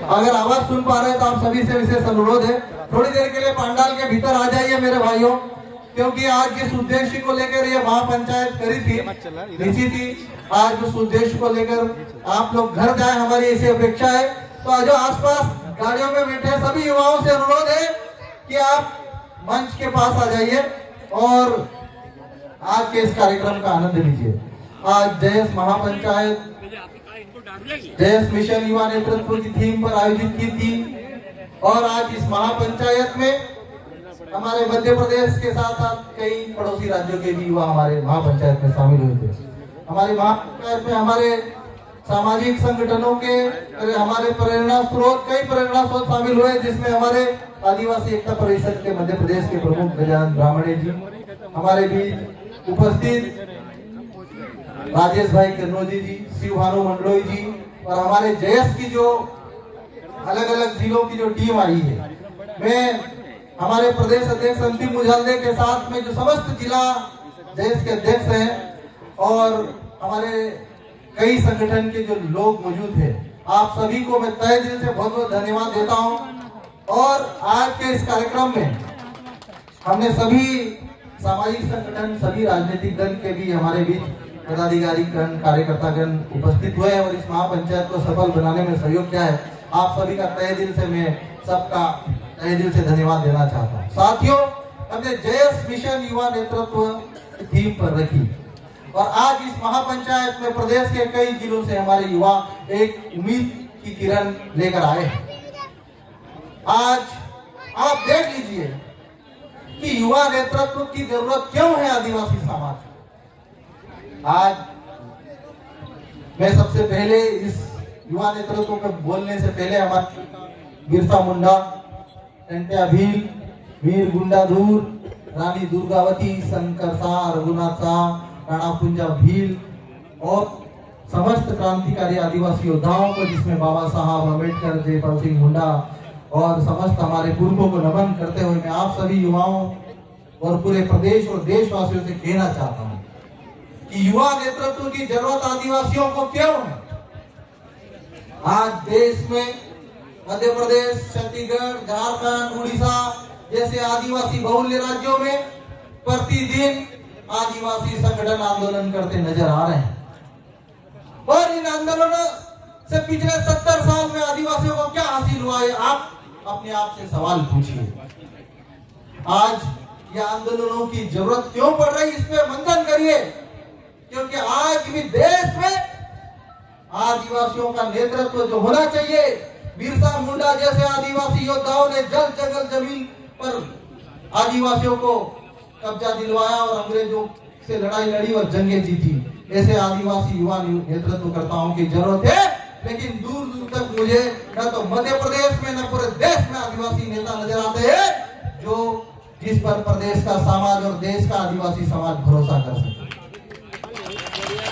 अगर आवाज सुन पा रहे हैं तो आप सभी से विशेष अनुरोध है, थोड़ी देर के लिए पंडाल के भीतर आ जाइए मेरे भाइयों, क्योंकि आज जिस उद्देश्य को लेकर ये महापंचायत करी थी, इसी थी आज उस उद्देश्य को लेकर आप लोग घर जाए, हमारी ऐसी अपेक्षा है। तो जो आसपास गाड़ियों में बैठे सभी युवाओं से अनुरोध है कि आप मंच के पास आ जाइए और आज के इस कार्यक्रम का आनंद लीजिए। आज जयस महापंचायत जयस मिशन युवा नेतृत्व की थीम पर आयोजित की थी और आज इस महापंचायत में हमारे मध्य प्रदेश के साथ साथ कई पड़ोसी राज्यों के भी युवा हमारे महापंचायत में शामिल हुए थे। हमारी महापंचायत में हमारे सामाजिक संगठनों के हमारे प्रेरणा स्रोत कई प्रेरणा स्रोत शामिल हुए, जिसमें हमारे आदिवासी एकता परिषद के मध्य प्रदेश के प्रमुख गजानन ब्राह्मणे जी हमारे बीच उपस्थित, राजेश भाई कन्नौजी जी, शिव भानु मंडलोई जी और हमारे जयस की जो अलग अलग जिलों की जो टीम आई है, मैं हमारे प्रदेश अध्यक्ष अंतिम मुझालदे के साथ में जो समस्त जिला जयस के अध्यक्ष हैं और हमारे कई संगठन के जो लोग मौजूद हैं, आप सभी को मैं तहे दिल से बहुत बहुत धन्यवाद देता हूं। और आज के इस कार्यक्रम में हमने सभी सामाजिक संगठन, सभी राजनीतिक दल के भी हमारे बीच पदाधिकारी गण, कार्यकर्तागण उपस्थित हुए और इस महापंचायत को सफल बनाने में सहयोग किया है। आप सभी का तहे दिल से मैं सबका तहे दिल से धन्यवाद देना चाहता हूँ। साथियों, हमने जयस मिशन युवा नेतृत्व थीम पर रखी और आज इस महापंचायत में प्रदेश के कई जिलों से हमारे युवा एक उम्मीद की किरण लेकर आए हैं। आज आप देख लीजिए कि युवा नेतृत्व की जरूरत क्यों है आदिवासी समाज। आज मैं सबसे पहले इस युवा नेतृत्व को बोलने से पहले हमारे बिरसा मुंडा, टंट्या भील, वीर गुंडाधुर, रानी दुर्गावती, शंकर शाह, रघुनाथ शाह, राणा पुंजा भील और समस्त क्रांतिकारी आदिवासी योद्धाओं को, जिसमें बाबा साहब अम्बेडकर, जयपाल सिंह मुंडा और समस्त हमारे पूर्वों को नमन करते हुए मैं आप सभी युवाओं और पूरे प्रदेश और देशवासियों से कहना चाहता हूं कि युवा नेतृत्व की जरूरत आदिवासियों को क्यों है। आज देश में मध्य प्रदेश, छत्तीसगढ़, झारखंड, उड़ीसा जैसे आदिवासी बहुल्य राज्यों में प्रतिदिन आदिवासी संगठन आंदोलन करते नजर आ रहे हैं और इन आंदोलनों से पिछले 70 साल में आदिवासियों को क्या हासिल हुआ है, आप अपने आप से सवाल पूछिए। आज ये आंदोलनों की जरूरत क्यों पड़ रही, इस पे मंथन करिए, क्योंकि आज भी देश में आदिवासियों का नेतृत्व जो होना चाहिए, बिरसा मुंडा जैसे आदिवासी योद्धाओं ने जल जंगल जमीन पर आदिवासियों को कब्जा दिलवाया और अंग्रेजों से लड़ाई लड़ी और जंगें जीती, ऐसे आदिवासी युवा नेतृत्वकर्ताओं की जरूरत है। लेकिन दूर दूर तक मुझे न तो मध्य प्रदेश में न पूरे देश में आदिवासी नेता नजर आते हैं जो जिस पर प्रदेश का समाज और देश का आदिवासी समाज भरोसा कर सके।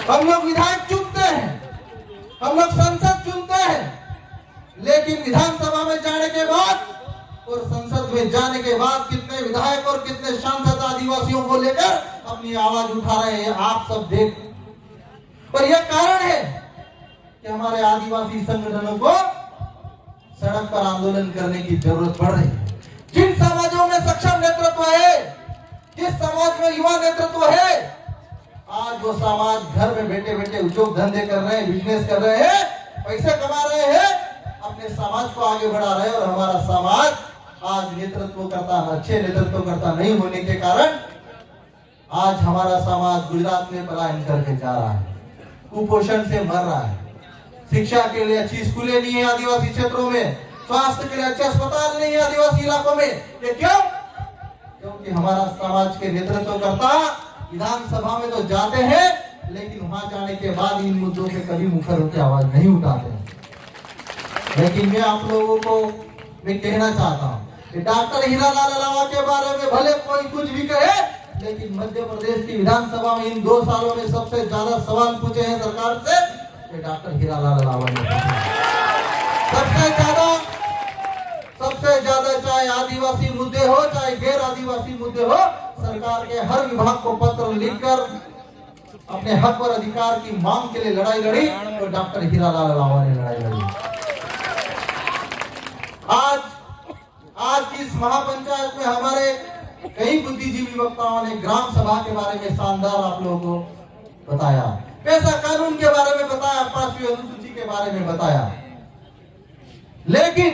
हम लोग विधायक चुनते हैं, हम लोग संसद चुनते हैं, लेकिन विधानसभा में जाने के बाद और संसद में जाने के बाद कितने विधायक और कितने सांसद आदिवासियों को लेकर अपनी आवाज उठा रहे हैं, आप सब देख। और यह कारण है कि हमारे आदिवासी संगठनों को सड़क पर आंदोलन करने की जरूरत पड़ रही है। जिन समाजों में सक्षम नेतृत्व है, जिस समाज में युवा नेतृत्व है, आज वो समाज घर में बैठे बैठे उद्योग धंधे कर रहे हैं, बिजनेस कर रहे हैं, पैसे कमा रहे हैं, अपने समाज को आगे बढ़ा रहे हैं और हमारा समाज आज नेतृत्वकर्ता, अच्छे नेतृत्वकर्ता नहीं होने के कारण आज हमारा समाज गुजरात में पलायन करके जा रहा है, कुपोषण से मर रहा है, शिक्षा के लिए अच्छी स्कूलें नहीं है आदिवासी क्षेत्रों में, स्वास्थ्य के लिए अच्छे अस्पताल नहीं है आदिवासी इलाकों में। ये क्यों? क्योंकि हमारा समाज के नेतृत्वकर्ता विधानसभा में तो जाते हैं, लेकिन वहां जाने के बाद इन मुद्दों पे कभी मुखर होकर आवाज नहीं उठाते हैं। लेकिन मैं आप लोगों को मैं कहना चाहता हूँ कि डॉक्टर हीरालाल अलावा के बारे में भले कोई कुछ भी कहे, लेकिन मध्य प्रदेश की विधानसभा में इन 2 सालों में सबसे ज्यादा सवाल पूछे हैं सरकार से डॉक्टर हीरालाल अलावा ने सबसे ज्यादा चाहे आदिवासी मुद्दे हो चाहे गैर आदिवासी मुद्दे हो, सरकार के हर विभाग को पत्र लिखकर अपने हक और अधिकार की मांग के लिए लड़ाई लड़ी, तो डॉक्टर हीरालाल अलावा ने लड़ाई लड़ी। आज इस महापंचायत में हमारे कई बुद्धिजीवी वक्ताओं ने ग्राम सभा के बारे में शानदार आप लोगों को बताया, पैसा कानून के बारे में बताया, 5वीं अनुसूची के बारे में बताया। लेकिन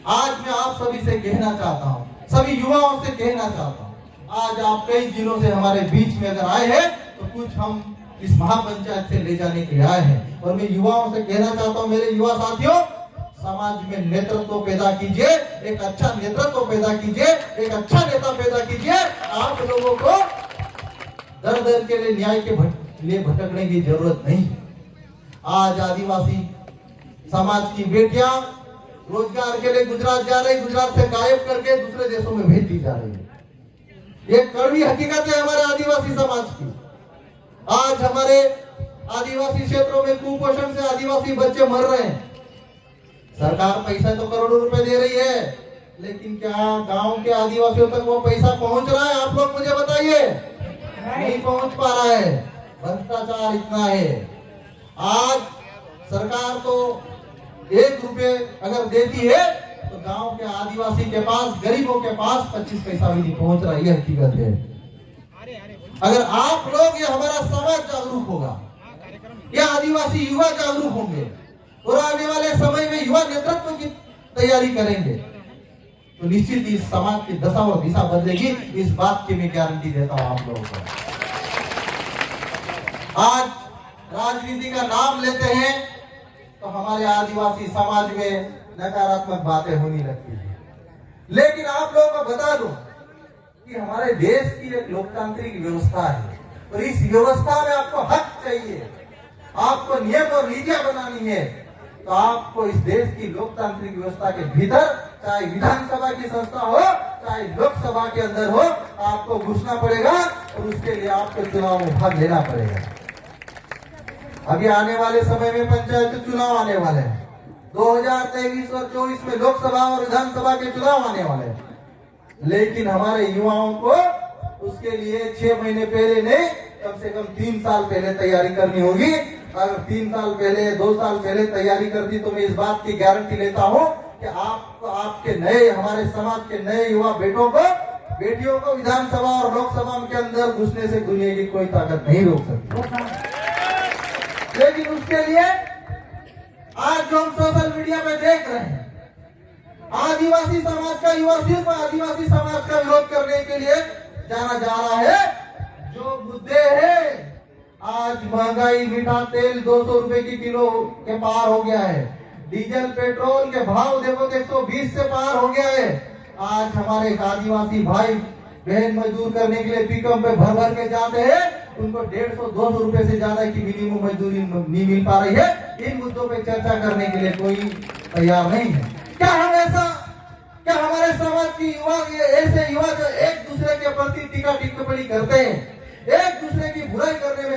आज मैं आप सभी से कहना चाहता हूं, सभी युवाओं से कहना चाहता हूं, आज आप कई जिलों से हमारे बीच में अगर आए हैं तो कुछ हम इस महापंचायत से ले जाने के लिए आए हैं। और मैं युवाओं से कहना चाहता हूं, मेरे युवा साथियों, समाज में नेतृत्व पैदा कीजिए, एक अच्छा नेतृत्व पैदा कीजिए, एक अच्छा नेता पैदा कीजिए। आप लोगों को दर दर के लिए न्याय के लिए भटकने की जरूरत नहीं। आज आदिवासी समाज की बेटियां रोजगार के लिए गुजरात जा रही, गुजरात से गायब करके दूसरे देशों में भेज दी जा रही है। ये कड़वी हकीकत है हमारे आदिवासी समाज की। आज हमारे आदिवासी क्षेत्रों में कुपोषण से आदिवासी बच्चे मर रहे हैं। सरकार पैसा तो करोड़ों रुपए दे रही है, लेकिन क्या गांव के आदिवासियों तक वो पैसा पहुंच रहा है? आप लोग मुझे बताइए। नहीं पहुंच पा रहा है। भ्रष्टाचार इतना है। आज सरकार तो 1 रुपये अगर देती है तो गांव के आदिवासी के पास, गरीबों के पास 25 पैसा भी नहीं पहुंच रहा। ये हकीकत है। अगर आप लोग, ये हमारा समाज जागरूक होगा, ये आदिवासी युवा जागरूक होंगे और आने वाले समय में युवा नेतृत्व की तैयारी करेंगे तो निश्चित ही इस समाज की दशा और दिशा बदलेगी। इस बात की मैं गारंटी देता हूं आप लोगों को। आज राजनीति का नाम लेते हैं तो हमारे आदिवासी समाज में नकारात्मक बातें होने लगती है। लेकिन आप लोगों को बता दूं कि हमारे देश की एक लोकतांत्रिक व्यवस्था है और इस व्यवस्था में आपको हक चाहिए, आपको नियम और नीतियां बनानी है। तो आपको इस देश की लोकतांत्रिक व्यवस्था के भीतर, चाहे विधानसभा की संस्था हो, चाहे लोकसभा के अंदर हो, आपको घुसना पड़ेगा और उसके लिए आपको चुनाव में भाग लेना पड़ेगा। अभी आने वाले समय में पंचायत चुनाव आने वाले हैं। 2023 और 24 में लोकसभा और विधानसभा के चुनाव आने वाले हैं। लेकिन हमारे युवाओं को उसके लिए 6 महीने पहले नहीं, कम से कम 3 साल पहले तैयारी करनी होगी। अगर 3 साल पहले, 2 साल पहले तैयारी करती तो मैं इस बात की गारंटी लेता हूं कि आपको, आपके नए, हमारे समाज के नए युवा बेटियों को विधानसभा और लोकसभा के अंदर घुसने से दुनिया की कोई ताकत नहीं रोक सकती। लेकिन उसके लिए आज जो हम सोशल मीडिया पे देख रहे हैं, आदिवासी समाज का युवा सिर्फ आदिवासी समाज का विरोध करने के लिए जाना जा रहा है। जो मुद्दे हैं, आज महंगाई, मीठा तेल 200 रुपए की किलो के पार हो गया है। डीजल पेट्रोल के भाव देखो तो 120 से पार हो गया है। आज हमारे आदिवासी भाई बहन मजदूर करने के लिए पिकअप पे भर भर के जाते हैं, उनको 150-200 रुपए से ज्यादा की मिनिमम मजदूरी नहीं मिल पा रही है। इन मुद्दों पे चर्चा करने के लिए कोई तैयार नहीं है। क्या हमारे समाज की युवा, ऐसे युवा जो एक दूसरे के प्रति टीका टिप्पणी करते हैं, एक दूसरे की बुराई करने में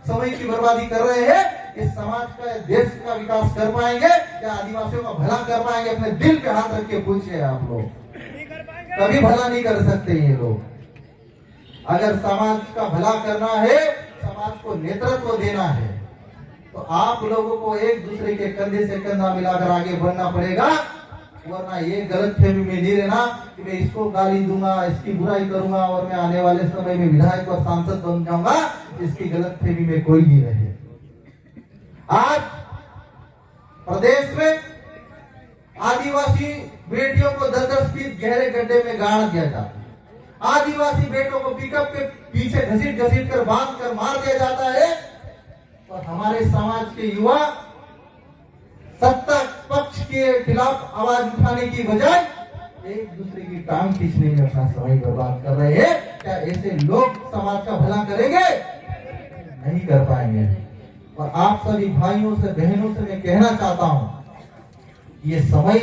समय की बर्बादी कर रहे हैं, इस समाज का, देश का विकास कर पाएंगे या आदिवासियों का भला कर पाएंगे? अपने दिल पे हाथ रख के पूछिए आप लोग। कभी भला नहीं कर सकते ये लोग। अगर समाज का भला करना है, समाज को नेतृत्व देना है, तो आप लोगों को एक दूसरे के कंधे से कंधा मिलाकर आगे बढ़ना पड़ेगा। वरना ये गलत फहमी में नहीं रहना कि मैं इसको गाली दूंगा, इसकी बुराई करूंगा और मैं आने वाले समय में विधायक और सांसद बन जाऊंगा, इसकी गलत फहमी में कोई नहीं रहे। आज प्रदेश में आदिवासी बेटियों को 10-10 फीट गहरे गड्ढे में गाड़ दिया जाता है। आदिवासी बेटों को पिकअप के पीछे घसीट कर बांध कर मार दिया जाता है। और हमारे समाज के युवा सत्ता पक्ष के खिलाफ आवाज उठाने की बजाय एक दूसरे की टांग खींचने में अपना समय बर्बाद कर रहे हैं। क्या ऐसे लोग समाज का भला करेंगे? नहीं कर पाएंगे। और आप सभी भाइयों से, बहनों से मैं कहना चाहता हूं, ये समय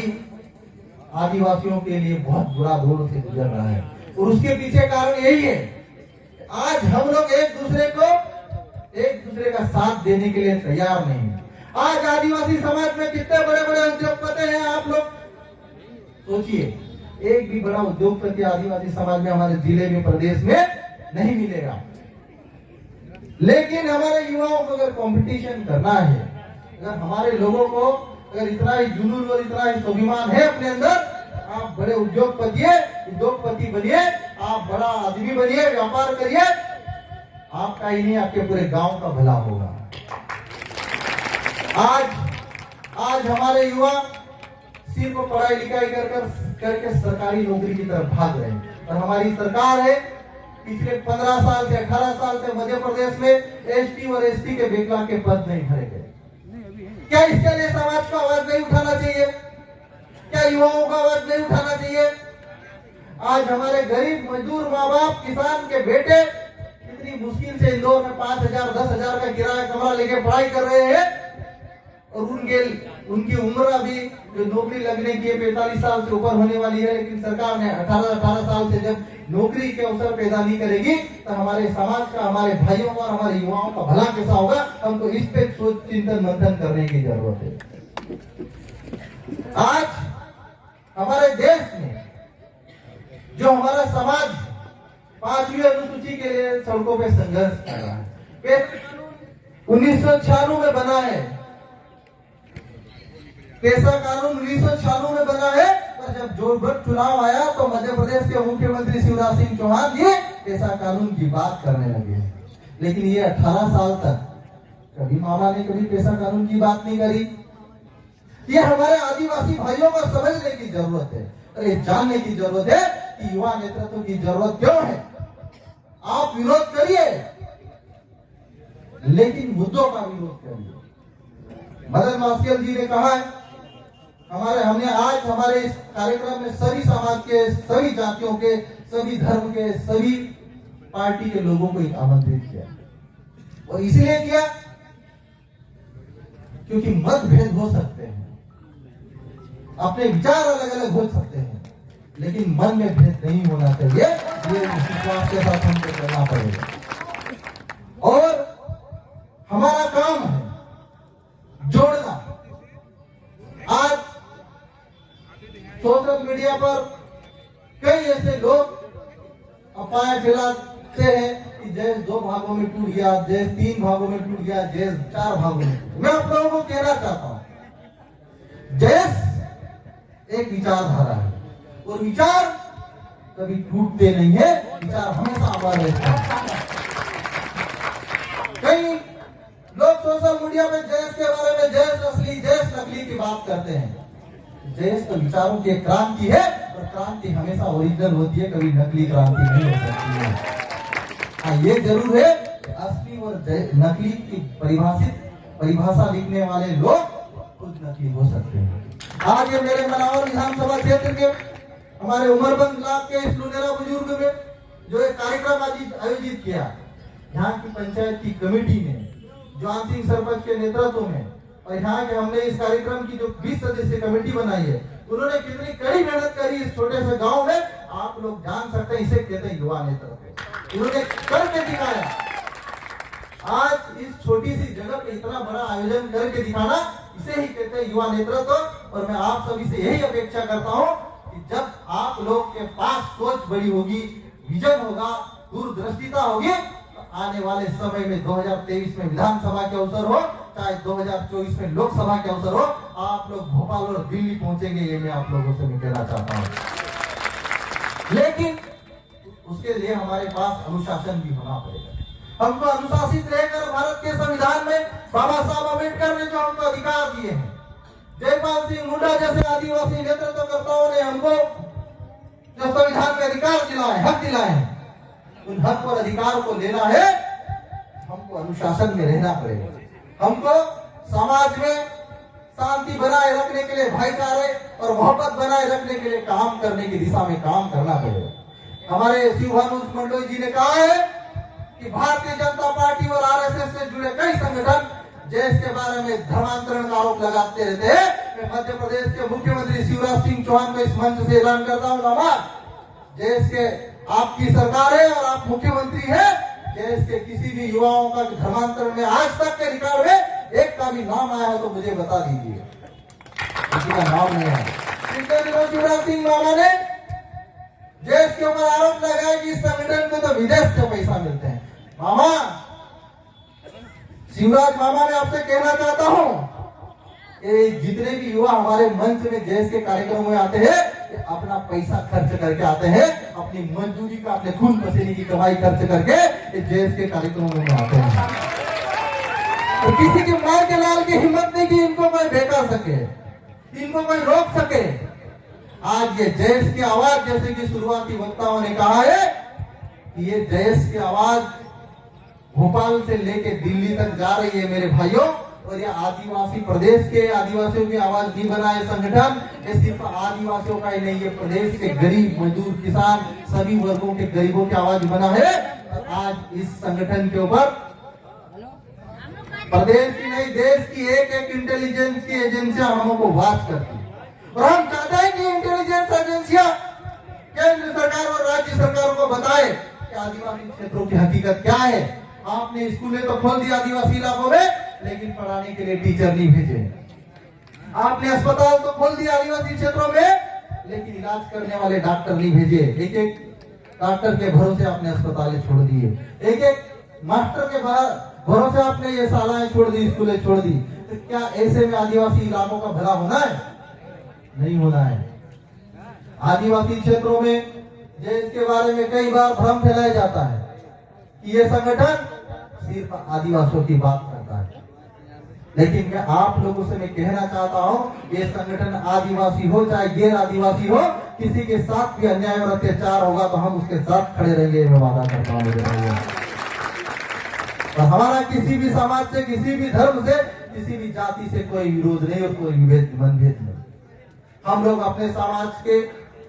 आदिवासियों के लिए बहुत बुरा दौर से गुजर रहा है और उसके पीछे कारण यही है। आज हम लोग एक दूसरे का साथ देने के लिए तैयार नहीं। आज आदिवासी समाज में कितने बड़े बड़े उद्योगपति हैं, आप लोग सोचिए। एक भी बड़ा उद्योगपति आदिवासी समाज में, हमारे जिले में, प्रदेश में नहीं मिलेगा। लेकिन हमारे युवाओं को अगर कंपटीशन करना है, अगर हमारे लोगों को अगर इतना ही जुनून और इतना ही स्वाभिमान है अपने अंदर, आप बड़े उद्योगपति बनिए, आप बड़ा आदमी बनिए, व्यापार करिए, आपका ही नहीं आपके पूरे गांव का भला होगा। आज हमारे युवा सिर्फ पढ़ाई लिखाई करके सरकारी नौकरी की तरफ भाग रहे हैं, और हमारी सरकार है पिछले 15 साल से 18 साल से मध्य प्रदेश में एसटी और एसटी के विकलांग के पद नहीं भरे गए। क्या इसके लिए समाज को आवाज नहीं उठाना चाहिए? क्या युवाओं का आवाज नहीं उठाना चाहिए? आज हमारे गरीब मजदूर माँ बाप, किसान के बेटे कितनी मुश्किल से इंदौर में 5,000 10,000 का किराया कमरा लेके पढ़ाई कर रहे हैं, और उनकी उम्र अभी जो नौकरी लगने की 45 साल से ऊपर होने वाली है, लेकिन सरकार ने 18 साल से जब नौकरी के अवसर पैदा नहीं करेगी तो हमारे समाज का, हमारे भाइयों का और हमारे युवाओं का भला कैसा होगा? हमको इस पे सोच चिंतन मंथन करने की जरूरत है। आज हमारे देश में जो हमारा समाज 5वीं अनुसूची के लिए सड़कों पे संघर्ष कर रहा है, 1996 में बना है, पेशा कानून 1996 में बना है, पर जब जोरबट चुनाव आया तो मध्य प्रदेश के मुख्यमंत्री शिवराज सिंह चौहान जी पेशा कानून की बात करने लगे। लेकिन ये 18 साल तक कभी मामा ने कभी पेशा कानून की बात नहीं करी। ये हमारे आदिवासी भाइयों को समझने की जरूरत है, और ये जानने की जरूरत है कि युवा नेतृत्व की जरूरत क्यों है। आप विरोध करिए, लेकिन मुद्दों का विरोध करिए। मदन मास्केल जी ने कहा है, हमने आज हमारे इस कार्यक्रम में सभी समाज के, सभी जातियों के, सभी धर्म के, सभी पार्टी के लोगों को आमंत्रित किया, और इसलिए किया क्योंकि मतभेद हो सकते हैं, अपने विचार अलग अलग हो सकते हैं, लेकिन मन में भेद नहीं होना चाहिए। ये विश्वास के साथ हमको करना पड़ेगा, और हमारा काम है जोड़ना। आज सोशल मीडिया पर कई ऐसे लोग अफवाहें फैलाते हैं कि देश 2 भागों में टूट गया, देश 3 भागों में टूट गया, देश 4 भागों में टूट गया। मैं आप लोगों को कहना चाहता हूं, देश एक विचारधारा है, और विचार कभी टूटते नहीं है, विचार हमेशा आबाद रहते हैं। कई लोग सोशल मीडिया में देश के बारे में देश असली देश नकली की बात करते हैं। देश तो विचारों की एक क्रांति है, और क्रांति हमेशा ओरिजिनल होती है, कभी नकली क्रांति नहीं हो सकती है। हाँ, ये जरूर है कि असली और नकली की परिभाषा लिखने वाले लोग खुद नकली हो सकते हैं। आज ये मेरे मनावर विधानसभा क्षेत्र के हमारे उमरबंद ब्लॉक के इस लुनेरा बुजुर्ग में जो एक कार्यक्रम आयोजित किया, यहाँ की पंचायत की कमेटी ने, जवान सिंह सरपंच के नेतृत्व में, और यहाँ के हमने इस कार्यक्रम की जो 20 सदस्यीय कमेटी बनाई है, उन्होंने कितनी कड़ी मेहनत करी इस छोटे से गांव में, आप लोग जान सकते हैं। इसे कहते हैं युवा नेतृत्व। उन्होंने करके दिखाया। आज इस छोटी सी जगह पे इतना बड़ा आयोजन करके दिखाना, इसे ही कहते हैं युवा नेतृत्व। और मैं आप सभी से यही अपेक्षा करता हूँ कि जब आप लोग के पास सोच बड़ी होगी, विजन होगा, दूरदृष्टिता होगी, तो आने वाले समय में 2023 में विधानसभा के अवसर हो, चाहे 2024 में लोकसभा के अवसर हो, आप लोग भोपाल और दिल्ली पहुंचेंगे, ये मैं आप लोगों से कहना चाहता हूं। लेकिन उसके लिए हमारे पास अनुशासन भी होना पड़ेगा। हमको अनुशासित रहकर भारत के संविधान में बाबा साहब अम्बेडकर ने जो हमको अधिकार दिए हैं, जयपाल सिंह मुंडा जैसे आदिवासी नेतृत्वकर्ताओं ने हमको जो संविधान में अधिकार दिलाए, हक दिलाए, उन हक और अधिकार को लेना है, हमको अनुशासन में रहना पड़ेगा। हमको समाज में शांति बनाए रखने के लिए, भाईचारे और मोहब्बत बनाए रखने के लिए काम करने की दिशा में काम करना पड़ेगा। हमारे शिवभानु मंडोई जी ने कहा है कि भारतीय जनता पार्टी और आरएसएस से जुड़े कई संगठन देश के बारे में धर्मांतरण का आरोप लगाते रहते हैं। मैं मध्य प्रदेश के मुख्यमंत्री शिवराज सिंह चौहान को इस मंच से ऐलान करता हूँ, मामा, देश के आपकी सरकार है और आप मुख्यमंत्री हैं, देश के किसी भी युवाओं का धर्मांतरण में आज तक के रिकॉर्ड में एक का भी नाम आया हो तो मुझे बता दीजिए। किसी का नाम नहीं है। शिवराज सिंह मामा ने देश के ऊपर आरोप लगाया कि इस संगठन को तो विदेश से पैसा मिलते हैं। मामा, शिवराज मामा, मैं आपसे कहना चाहता हूं, ये जितने भी युवा हमारे मंच में जैस के कार्यक्रम में आते हैं, अपना पैसा खर्च करके आते हैं, अपनी मजदूरी का, अपने खून पसीने की कमाई खर्च करके जैस के कार्यक्रमों में आते हैं। तो किसी की मार के लाल की हिम्मत नहीं कि इनको कोई बेकार सके, इनको कोई रोक सके। आज ये जैस की आवाज, जैसे कि शुरुआती वक्ताओं ने कहा है कि ये जैस की आवाज भोपाल से लेके दिल्ली तक जा रही है मेरे भाइयों। और ये आदिवासी प्रदेश के आदिवासियों की आवाज नहीं बना है संगठन, ये सिर्फ आदिवासियों का ही नहीं, ये प्रदेश के गरीब, मजदूर, किसान, सभी वर्गों के गरीबों की आवाज बना है। और आज इस संगठन के ऊपर प्रदेश की नहीं, देश की एक एक इंटेलिजेंस की एजेंसियां हमको बात करती है। और हम चाहते हैं कि इंटेलिजेंस एजेंसियां केंद्र सरकार और राज्य सरकार को बताए कि आदिवासी क्षेत्रों की हकीकत क्या है। आपने स्कूलें तो खोल दिया आदिवासी इलाकों में, लेकिन पढ़ाने के लिए टीचर नहीं भेजे। आपने अस्पताल तो खोल दिया आदिवासी क्षेत्रों में, लेकिन इलाज करने वाले डॉक्टर नहीं भेजे। एक एक डॉक्टर के भरोसे आपने अस्पतालें छोड़ दिए, एक एक मास्टर के भरोसे आपने ये शालाएं छोड़ दी, स्कूलें छोड़ दी। तो क्या ऐसे में आदिवासी इलाकों का भला होना है? नहीं होना है। आदिवासी क्षेत्रों में इसके बारे में कई बार भ्रम फैलाया जाता है कि ये संगठन सिर्फ आदिवासियों की बात करता है, लेकिन मैं आप लोगों से मैं कहना चाहता हूं, ये संगठन आदिवासी हो चाहे गैर आदिवासी हो, किसी के साथ भी अन्याय और अत्याचार होगा तो हम उसके साथ खड़े रहेंगे, मैं वादा करता हूं। और हमारा किसी भी समाज से, किसी भी धर्म से, किसी भी जाति से कोई विरोध नहीं और कोई मनभेद नहीं। हम लोग अपने समाज के,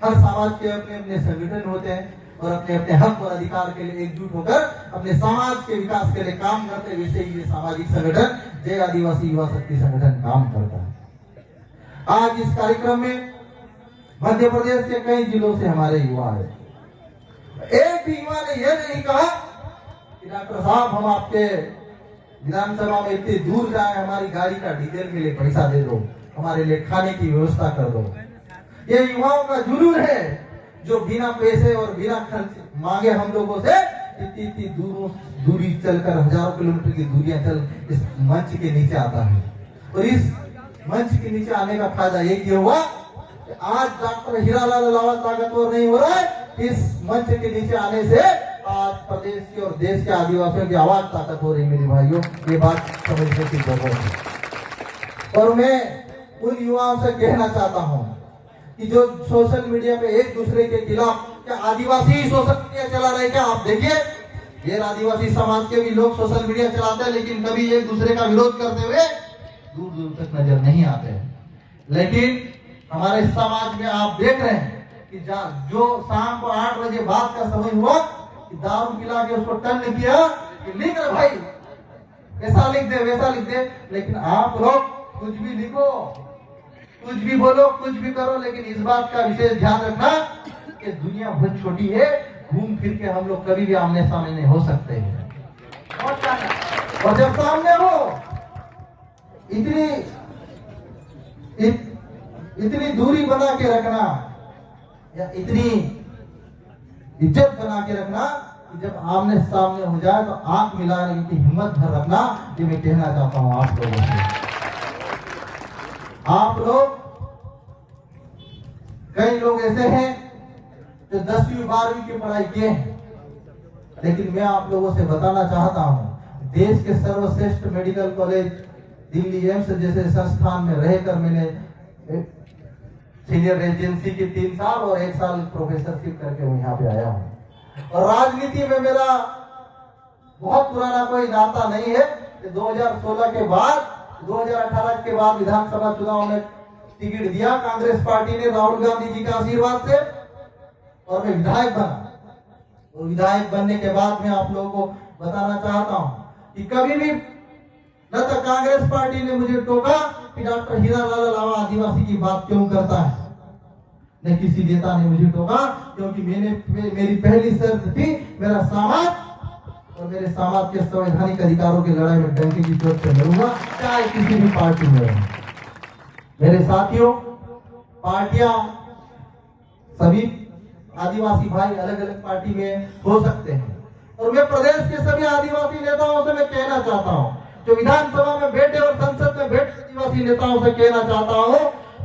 हर समाज के अपने अपने संगठन होते हैं और अपने अपने हक और अधिकार के लिए एकजुट होकर अपने समाज के विकास के लिए काम करते हैं। वैसे ही ये सामाजिक संगठन जय आदिवासी युवा शक्ति संगठन काम करता है। आज इस कार्यक्रम में मध्य प्रदेश के कई जिलों से हमारे युवा आए। एक भी युवा ने यह नहीं कहा कि डॉक्टर साहब हम आपके विधानसभा में इतनी दूर जाए, हमारी गाड़ी का डीजल के लिए पैसा दे दो, हमारे लिए खाने की व्यवस्था कर दो। ये युवाओं का जुनून है जो बिना पैसे और बिना खर्च मांगे हम लोगों से इतनी दूरी चलकर, हजारों किलोमीटर की दूरियां चल इस मंच के नीचे आता है। और इस मंच के नीचे आने का फायदा एक ये हुआ कि आज डॉक्टर हीरालाल लावल ताकतवर नहीं हो रहा है। इस मंच के नीचे आने से आज प्रदेश की और देश के आदिवासियों की आवाज ताकत हो रही। मेरे भाइयों, ये बात समझने की जरूरत है। और मैं उन युवाओं से कहना चाहता हूं कि जो सोशल मीडिया पे एक दूसरे के खिलाफ, क्या आदिवासी सोशल मीडिया चला रहे? क्या आप देखिए, गैर आदिवासी समाज के भी लोग सोशल मीडिया चलाते हैं, लेकिन कभी एक दूसरे का विरोध करते हुए दूर दूर तक नजर नहीं आते। लेकिन हमारे समाज में आप देख रहे हैं कि जो शाम को 8 बजे बाद का समय हुआ कि दारू पिला के उसको टन किया कि लिख रहे भाई, ऐसा लिख दे वैसा लिख दे। लेकिन आप लोग कुछ भी लिखो, कुछ भी बोलो, कुछ भी करो, लेकिन इस बात का विशेष ध्यान रखना कि दुनिया बहुत छोटी है, घूम फिर के हम लोग कभी भी आमने सामने हो सकते हैं। और जब सामने हो, इतनी दूरी बना के रखना या इतनी इज्जत बना के रखना कि जब आमने सामने हो जाए तो आंख मिलाने की हिम्मत भर रखना। ये मैं कहना चाहता हूं आप लोगों से। आप लोग, कई लोग ऐसे हैं जो 10वीं 12वीं की पढ़ाई किए हैं, लेकिन मैं आप लोगों से बताना चाहता हूं, देश के सर्वश्रेष्ठ मेडिकल कॉलेज दिल्ली एम्स जैसे संस्थान में रहकर मैंने सीनियर रेजिडेंसी की 3 साल और 1 साल प्रोफेसरशिप करके मैं यहाँ पे आया हूँ। और राजनीति में मेरा बहुत पुराना कोई नाता नहीं है। 2016 के बाद, 2018 के बाद विधानसभा चुनाव में टिकट दिया कांग्रेस पार्टी ने राहुल गांधी जी के आशीर्वाद से, और मैं विधायक बना। और विधायक बनने के बाद मैं आप लोगों को बताना चाहता हूं कि कभी भी न तो कांग्रेस पार्टी ने मुझे टोका कि डॉक्टर हीरालाल लावा आदिवासी की बात क्यों करता है, न किसी नेता ने मुझे टोका, क्योंकि मेरी पहली शर्त थी मेरा समाज और मेरे समाज के संवैधानिक अधिकारों की लड़ाई में डंके की चोट से लड़ूंगा, चाहे किसी भी पार्टी में रहूं। मेरे साथियों, पार्टियां, सभी आदिवासी भाई अलग अलग पार्टी में हो सकते हैं, और मैं प्रदेश के सभी आदिवासी नेताओं से मैं कहना चाहता हूं, जो विधानसभा में बैठे और संसद में बैठे आदिवासी नेताओं से कहना चाहता हूँ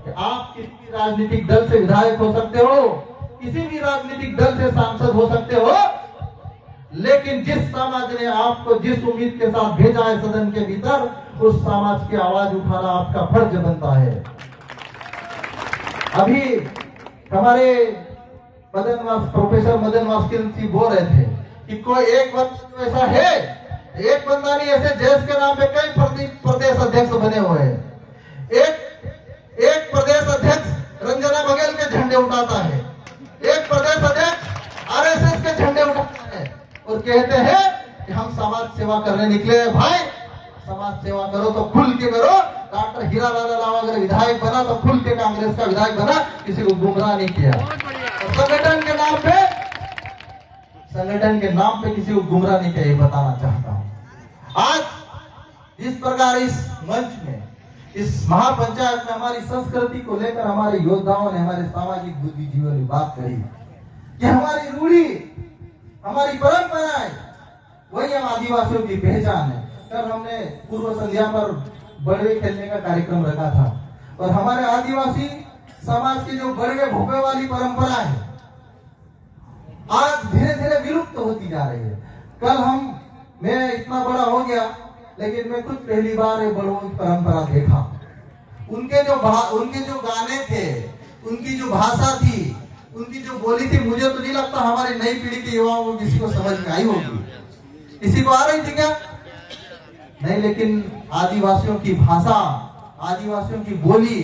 कि आप किसी भी राजनीतिक दल से विधायक हो सकते हो, किसी भी राजनीतिक दल से सांसद हो सकते हो, लेकिन जिस समाज ने आपको जिस उम्मीद के साथ भेजा है सदन के भीतर, उस समाज की आवाज उठाना आपका फर्ज बनता है। अभी हमारे प्रोफेसर मदन वास्किल जी बोल रहे थे कि कोई एक बंदा ऐसा है, एक बंदा नहीं, ऐसे देश के नाम पे कई प्रदेश अध्यक्ष बने हुए हैं। एक प्रदेश अध्यक्ष रंजना बघेल के झंडे उठाता है, एक प्रदेश अध्यक्ष आरएसएस के झंडे उठाता है और कहते हैं कि हम समाज सेवा करने निकले हैं। भाई, समाज सेवा करो तो खुल के करो। डॉक्टर हीरालाल राव अगर विधायक बना तो खुल के कांग्रेस का विधायक बना, किसी को गुमराह नहीं किया। संगठन के नाम पे किसी को गुमराह नहीं किया, ये बताना चाहता हूं। आज जिस प्रकार इस मंच में, इस महापंचायत में हमारी संस्कृति को लेकर हमारे योद्धाओं ने, हमारे सामाजिक बुद्धिजीवियों ने बात करी कि हमारी रूढ़ी, हमारी परंपराएं, वही हम आदिवासियों की पहचान है। कल हमने पूर्व संध्या पर बड़वे खेलने का कार्यक्रम रखा था और हमारे आदिवासी समाज की जो बड़वे भोपे वाली परंपरा है आज धीरे धीरे विलुप्त होती जा रही है। मैं इतना बड़ा हो गया, लेकिन मैं खुद पहली बार ये बड़ों की परंपरा देखा। उनके जो गाने थे, उनकी जो भाषा थी, उनकी जो बोली थी, मुझे तो नहीं लगता हमारी नई पीढ़ी के युवाओं को किसी को समझ में आई होगी। किसी को आ रही थी क्या? नहीं, लेकिन आदिवासियों की भाषा, आदिवासियों की बोली,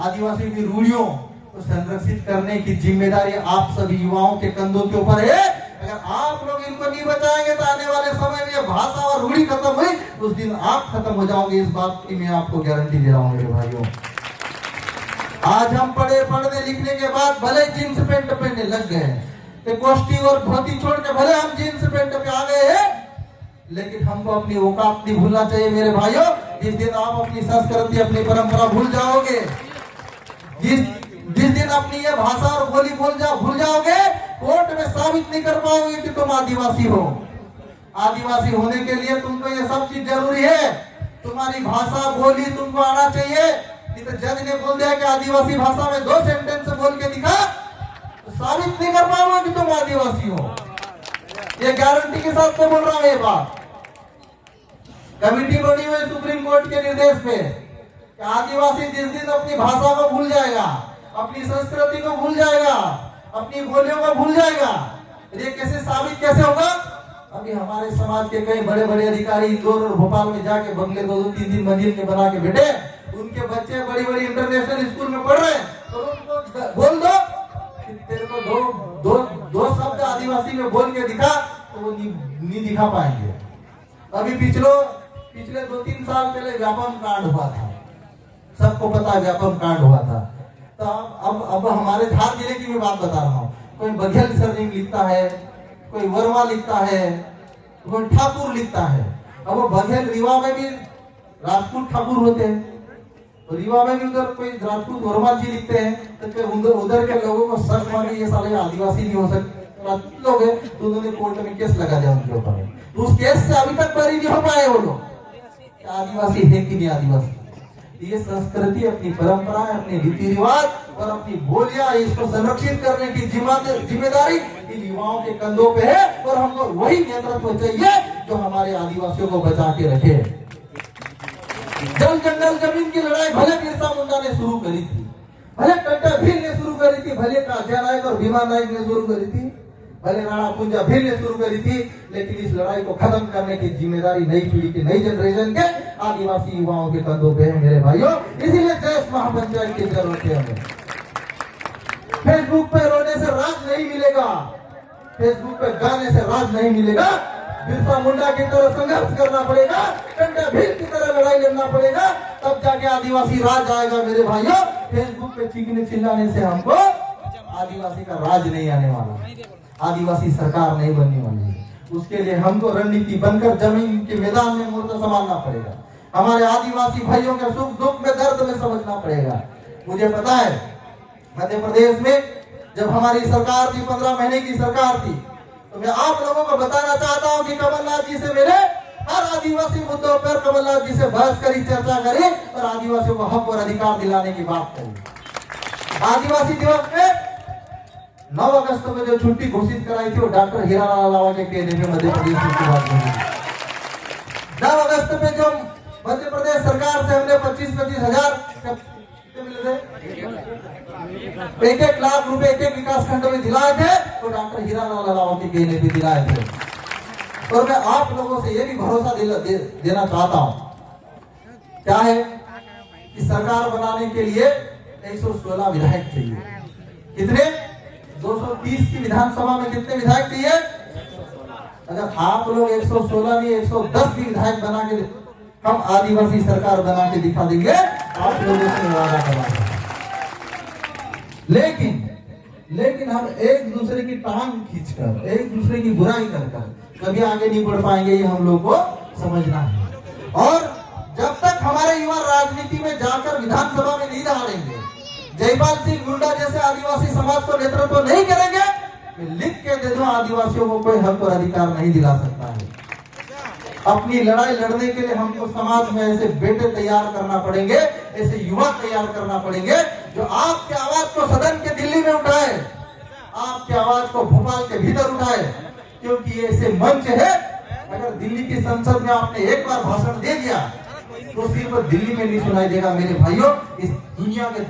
आदिवासियों की रूढ़ियों को संरक्षित करने की जिम्मेदारी आप सभी युवाओं के कंधों के ऊपर है। अगर आप लोग इनको नहीं बचाएंगे तो आने वाले समय में ये भाषा और रूढ़ी खत्म हुई, उस दिन आप खत्म हो जाओगे। इस बात की मैं आपको गारंटी दे रहा हूँ मेरे भाइयों। आज हम पढ़ने लिखने के बाद भले जींस पैंट पहनने लग गए, कोष्टी और धोती छोड़ के भले हम जींस पैंट पे आ गए हैं, लेकिन हमको अपनी औकात नहीं भूलना चाहिए मेरे भाइयों। जिस दिन आप अपनी संस्कृति, अपनी परंपरा भूल जाओगे, जिस दिन अपनी ये भाषा और बोली भूल जाओगे, कोर्ट में साबित नहीं कर पाओगे कि तुम आदिवासी हो। आदिवासी होने के लिए तुमको ये सब चीज जरूरी है। तुम्हारी भाषा बोली तुमको आना चाहिए। तो जज ने बोल दिया कि आदिवासी भाषा में 2 सेंटेंस बोल के दिखा, तो साबित नहीं कर पाओगे कि तुम आदिवासी हो। ये गारंटी के साथ तो बोल रहा हूं। ये बात कमिटी बनी हुई सुप्रीम कोर्ट के निर्देश पे, आदिवासी जिस दिन अपनी भाषा को भूल जाएगा, अपनी संस्कृति को भूल जाएगा, अपनी बोलियों को भूल जाएगा, ये कैसे साबित कैसे होगा? अभी हमारे समाज के कई बड़े बड़े अधिकारी इंदौर और भोपाल में जाके बंगले 2-3 मंजिल के बना के बैठे, उनके बच्चे बड़ी बड़ी इंटरनेशनल स्कूल में पढ़ रहे हैं, तो उनको बोल दो कि तेरे को दो शब्द आदिवासी में बोल के दिखा, तो वो नहीं दिखा पाएंगे। अभी पिछले 2-3 साल पहले व्यापम कांड हुआ था, सबको पता है व्यापम कांड हुआ था। तो अब हमारे धार जिले की मैं बात बता रहा हूँ। कोई बघेल सरनेम लिखता है, कोई वर्मा लिखता है, कोई ठाकुर लिखता है। अब वो बघेल रीवा में भी राजपूत ठाकुर होते हैं, तो रीवा में भी उधर कोई राजपूत वर्मा जी लिखते हैं, तो उधर के लोगों को शक माने ये साले आदिवासी नहीं हो सकते, राजपूत लोग हैं, तो उन्होंने कोर्ट में केस लगा दिया उनके ऊपर। तो उस केस से अभी तक बरी नहीं हो पाए वो लोग, आदिवासी है कि नहीं आदिवासी। ये संस्कृति, अपनी परंपरा, अपने रीति रिवाज और अपनी बोलियां, इसको संरक्षित करने की जिम्मेदारी इन युवाओं के कंधों पे है। और हमको वही नेतृत्व चाहिए जो हमारे आदिवासियों को बचा के रखे। जल जंगल जमीन की लड़ाई भले बिरसा मुंडा ने शुरू करी थी, भले कट्टा भील ने शुरू करी थी, भले काशिया नायक और भीमा नायक ने शुरू करी थी, भले राणा कुंजा भील ने शुरू करी थी, लेकिन इस लड़ाई को खत्म करने की जिम्मेदारी नई पीढ़ी की, नई जनरेशन के आदिवासी युवाओं के कंधों पे है मेरे भाइयों। इसीलिए जैस महापंचायत की जरूरत है हमें। फेसबुक पे रोने से राज नहीं मिलेगा, फेसबुक पे गाने से राज नहीं मिलेगा। बिरसा मुंडा की तरह संघर्ष करना पड़ेगा, कंटा भील की तरह लड़ाई लड़ना पड़ेगा, तब जाके आदिवासी राज आएगा मेरे भाइयों। फेसबुक पे चीखने चिल्लाने से हमको आदिवासी का राज नहीं आने वाला, आदिवासी सरकार नहीं बनने वाली है। उसके लिए हमको रणनीति बनकर जमीन के मैदान में मोर्चा संभालना पड़ेगा। हमारे आदिवासी भाइयों के सुख दुख में, दर्द में समझना पड़ेगा। मुझे पता है मध्य प्रदेश में जब हमारी सरकार थी, 15 महीने की सरकार थी, तो मैं आप लोगों को बताना चाहता हूं कि कमलनाथ जी से मेरे हर आदिवासी मुद्दों पर कमलनाथ जी से बहस करी, चर्चा करी और आदिवासियों को हक और अधिकार दिलाने की बात करी। आदिवासी दिवस में 9 अगस्त में जो छुट्टी घोषित कराई थी वो डॉक्टर हीरालाल लावा के कहने में मध्य प्रदेश की बात नहीं। 9 अगस्त में जो मध्य प्रदेश सरकार से हमने 25-25 हजार एक लाख रुपए एक विकास खंड में दिलाए थे, तो डॉक्टर हीरालाल लावा के कहने पे दिलाए थे। और मैं आप लोगों से ये भी भरोसा देना चाहता हूं, क्या है कि सरकार बनाने के लिए 116 विधायक चाहिए। कितने? 230 की विधानसभा में कितने विधायक चाहिए? अगर आप लोग 116 नहीं 110 भी विधायक बना के हम आदिवासी सरकार बना के दिखा देंगे, आप लोगों से वादा करवा। लेकिन हम एक दूसरे की टांग खींचकर, एक दूसरे की बुराई कर कभी आगे नहीं बढ़ पाएंगे, ये हम लोग को समझना है। और जब तक हमारे युवा राजनीति में जाकर विधानसभा में नहीं दहाड़ेंगे, जयपाल सिंह मुंडा जैसे आदिवासी समाज को नेतृत्व नहीं करेंगे, मैं लिख के दे दूं आदिवासियों को कोई हक और अधिकार नहीं दिला सकता है। अपनी लड़ाई लड़ने के लिए हमको समाज में ऐसे बेटे तैयार करना पड़ेंगे, ऐसे युवा तैयार करना पड़ेंगे जो आपके आवाज को सदन के दिल्ली में उठाए, आपके आवाज को भोपाल के भीतर उठाए, क्योंकि ये ऐसे मंच है। अगर दिल्ली की संसद में आपने एक बार भाषण दे दिया तो सिर्फ दिल्ली में नहीं सुनाई देगा मेरे भाइयों, इस दुनिया के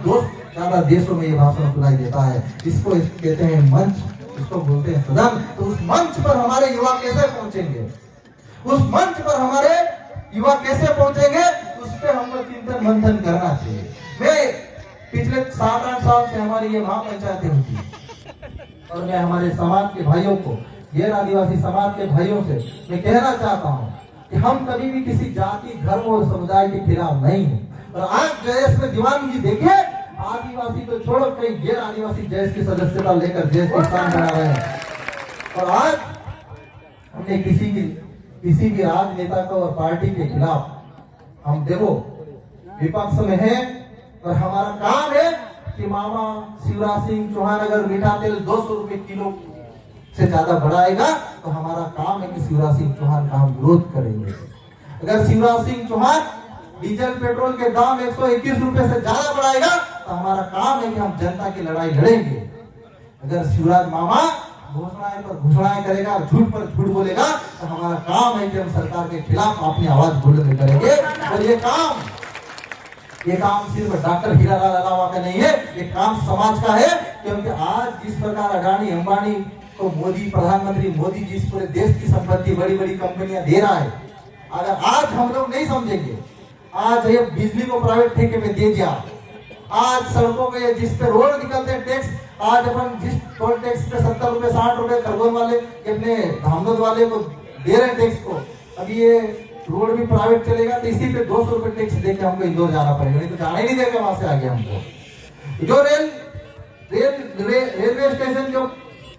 ज्यादा देशों में ये भाषण सुनाई देता है। इसको कहते हैं मंच, इसको बोलते हैं सदन। तो उस मंच पर हमारे युवा कैसे पहुंचेंगे, उस मंच पर हमारे युवा कैसे पहुंचेंगे, उस पर हमको चिंतन मंथन करना चाहिए। मैं पिछले 7-8 साल से हमारी ये महापंचायतें होती है और मैं हमारे समाज के भाइयों को, गैर आदिवासी समाज के भाइयों से मैं कहना चाहता हूँ कि हम कभी भी किसी जाति, धर्म और समुदाय के खिलाफ नहीं है। और आज जयस में दीवानगी देखिए, आदिवासी को छोड़ो कई गैर आदिवासी जयस की सदस्यता लेकर जयस के स्थान बना रहे हैं। और आज हमने किसी भी राजनेता को और पार्टी के खिलाफ हम देखो विपक्ष में है और हमारा काम है कि मामा शिवराज सिंह चौहान अगर मीठा तेल 200 रुपए किलो से ज्यादा बढ़ाएगा तो हमारा काम है कि शिवराज सिंह चौहान का हम विरोध करेंगे। अगर शिवराज सिंह चौहान डीजल पेट्रोल के दाम 121 रुपए से ज्यादा बढ़ाएगा तो हमारा काम है कि हम जनता की लड़ाई लड़ेंगे। अगर शिवराज मामा घोषणाएं पर घोषणाएं करेगा और झूठ पर झूठ बोलेगा तो हमारा काम है कि हम सरकार के खिलाफ अपनी आवाज बुलंद करेंगे। और ये काम सिर्फ डॉक्टर हीरालाल लावा का नहीं है, ये काम समाज का है। क्योंकि आज जिस प्रकार अडानी अंबानी को मोदी, प्रधानमंत्री मोदी जिस पूरे देश की संपत्ति बड़ी बड़ी कंपनियां दे रहा है, अगर आज हम लोग नहीं समझेंगे, आज ये बिजली को प्राइवेट ठेके में दे दिया, आज सड़कों पे जिस पे रोड निकलते हैं टैक्स, आज अपन जिस टोल टैक्स पे 70 रुपए 60 रुपए खरगोन वाले अपने धामनोद वाले को दे रहे हैं टैक्स को, अभी ये रोड भी प्राइवेट चलेगा तो इसी पे 200 रुपए टैक्स देके हमको इंदौर जाना पड़ेगा, नहीं तो जाना ही नहीं देगा वहां से आगे हमको। जो रेलवे स्टेशन जो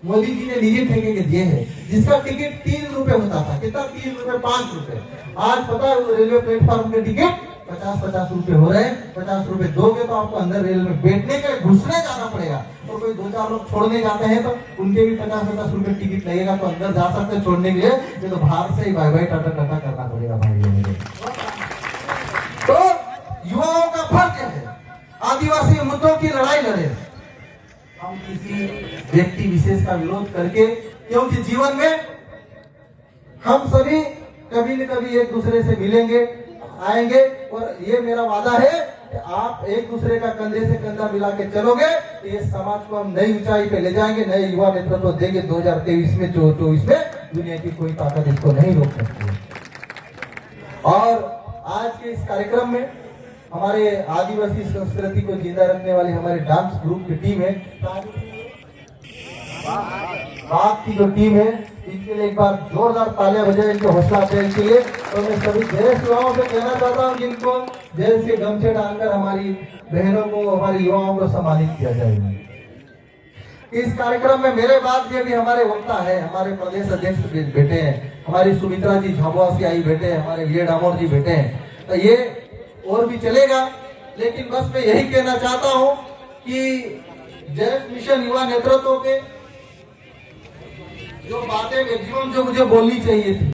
मोदी जी ने निजी ठेके के दिए हैं, जिसका टिकट 3 रुपए होता था, कितना 3 रुपए 5 रुपए, आज पता है रेलवे प्लेटफॉर्म के टिकट 50-50 रुपए हो रहे हैं। 50 रुपए दोगे तो आपको अंदर रेल में बैठने के लिए घुसने जाना पड़ेगा। और कोई 2-4 लोग छोड़ने जाते हैं तो उनके भी 50-50 रुपए टिकट लगेगा, तो अंदर जा सकते हैं छोड़ने के लिए, ये तो बाहर से ही बाय बाय टाटा टाटा करना पड़ेगा भाई। तो युवाओं का फर्ज है आदिवासी मुद्दों की लड़ाई लड़े, हम किसी व्यक्ति विशेष का विरोध करके, क्योंकि जीवन में हम सभी कभी न कभी एक दूसरे से मिलेंगे, आएंगे। और ये मेरा वादा है कि आप एक दूसरे का कंधे से कंधा मिला के चलोगे तो ये समाज को हम नई ऊंचाई पे ले जाएंगे, नए युवा नेतृत्व देंगे 2023 में 24 में। दुनिया की कोई ताकत इसको नहीं रोक सकती। और आज के इस कार्यक्रम में हमारे आदिवासी संस्कृति को जिंदा रखने वाली हमारे डांस ग्रुप की टीम है, बाग की जो टीम है, इनके लिए एक बार जोरदार तालियां बजाएं इनके हौसला अफजाई के लिए। तो मैं सभी जयस युवाओं से कहना चाहता हूं जिनको जयस के गमछे डालकर हमारी बहनों को, हमारी युवाओं को सम्मानित किया जाएगा। इस कार्यक्रम में मेरे बाद भी हमारे वक्ता है, हमारे प्रदेश अध्यक्ष बैठे हैं, हमारी सुमित्रा जी झाबुआ से आई बैठे हैं, हमारे वीर डामोर जी बैठे हैं। तो ये और भी चलेगा, लेकिन बस मैं यही कहना चाहता हूं कि जयस मिशन युवा नेतृत्व के जो बातें मैक्सिमम जो मुझे बोलनी चाहिए थी